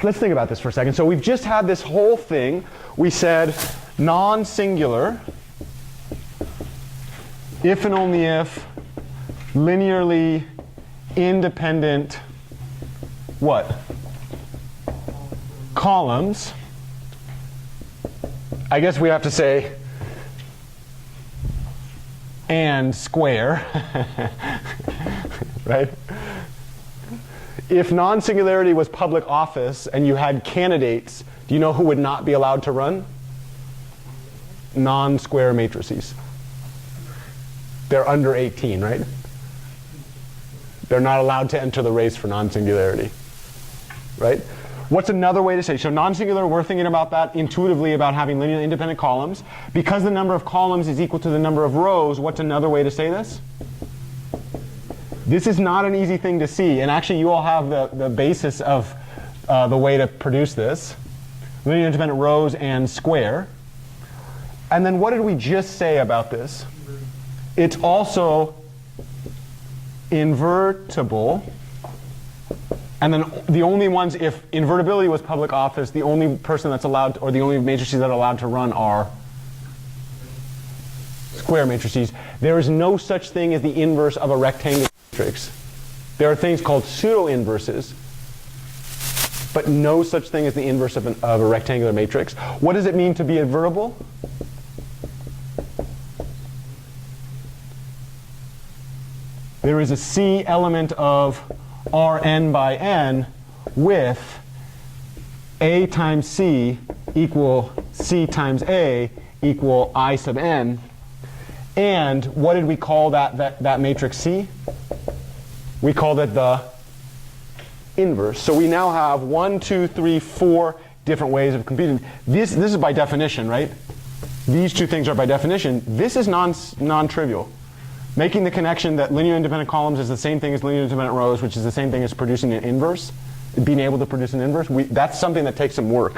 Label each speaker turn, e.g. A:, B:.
A: let's think about this for a second. So we've just had this whole thing. We said non-singular if and only if linearly independent what? Columns. I guess we have to say and square, right? If non-singularity was public office and you had candidates, do you know who would not be allowed to run? Non-square matrices. They're under 18, right? They're not allowed to enter the race for non-singularity, right? What's another way to say? So non-singular, we're thinking about that intuitively about having linearly independent columns. Because the number of columns is equal to the number of rows, what's another way to say this? This is not an easy thing to see. And actually, you all have the basis of the way to produce this. Linear independent rows and square. And then what did we just say about this? It's also invertible. And then the only ones, if invertibility was public office, the only person that's allowed, or the only matrices that are allowed to run are square matrices. There is no such thing as the inverse of a rectangular matrix. There are things called pseudo-inverses, but no such thing as the inverse of a rectangular matrix. What does it mean to be invertible? There is a C element of Rn by n with A times C equal C times A equal I sub n. And what did we call that matrix C? We called it the inverse. So we now have 1, 2, 3, 4 different ways of computing. This is by definition, right? These two things are by definition. This is non-trivial. Making the connection that linear independent columns is the same thing as linear independent rows, which is the same thing as producing an inverse, being able to produce an inverse, that's something that takes some work.